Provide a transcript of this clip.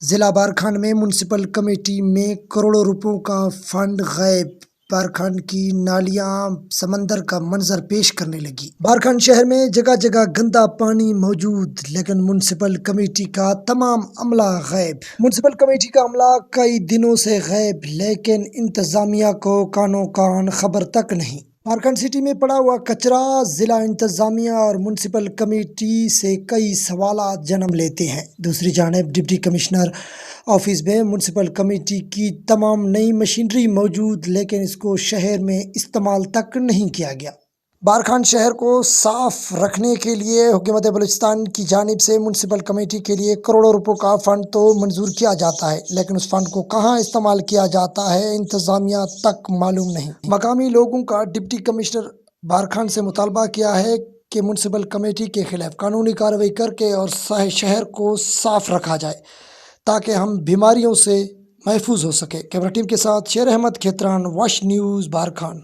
ضلع بارکھان میں municipal committee میں کروڑوں روپوں کا فنڈ غائب، بارکھان کی نالیاں سمندر کا منظر پیش کرنے لگی۔ بارکھان شہر میں جگہ جگہ گندا پانی موجود، لیکن میونسپل کمیٹی کا تمام عملہ غائب۔ میونسپل کمیٹی کا عملہ کئی دنوں سے غائب، لیکن انتظامیہ کو کانوں کان خبر تک نہیں۔ بارکھان سٹی میں پڑا ہوا کچرا ضلع انتظامیہ اور میونسپل کمیٹی سے کئی سوالات جنم لیتے ہیں۔ دوسری جانب ڈپٹی کمشنر آفس میں میونسپل کمیٹی کی تمام نئی مشینری موجود، لیکن اس کو شہر میں استعمال تک نہیں کیا گیا۔ بارکھان شہر کو صاف رکھنے کے لیے حکومت بلوچستان کی جانب سے میونسپل کمیٹی کے لیے کروڑوں روپوں کا فنڈ تو منظور کیا جاتا ہے، لیکن اس فنڈ کو کہاں استعمال کیا جاتا ہے انتظامیہ تک معلوم نہیں۔ مقامی لوگوں کا ڈپٹی کمشنر بارکھان سے مطالبہ کیا ہے کہ میونسپل کمیٹی کے خلاف قانونی کارروائی کر کے اور شہر کو صاف رکھا جائے تاکہ ہم بیماریوں سے محفوظ ہو سکے۔ کیمرہ ٹیم کے ساتھ شیر احمد کھیتران، واش نیوز، بارکھان۔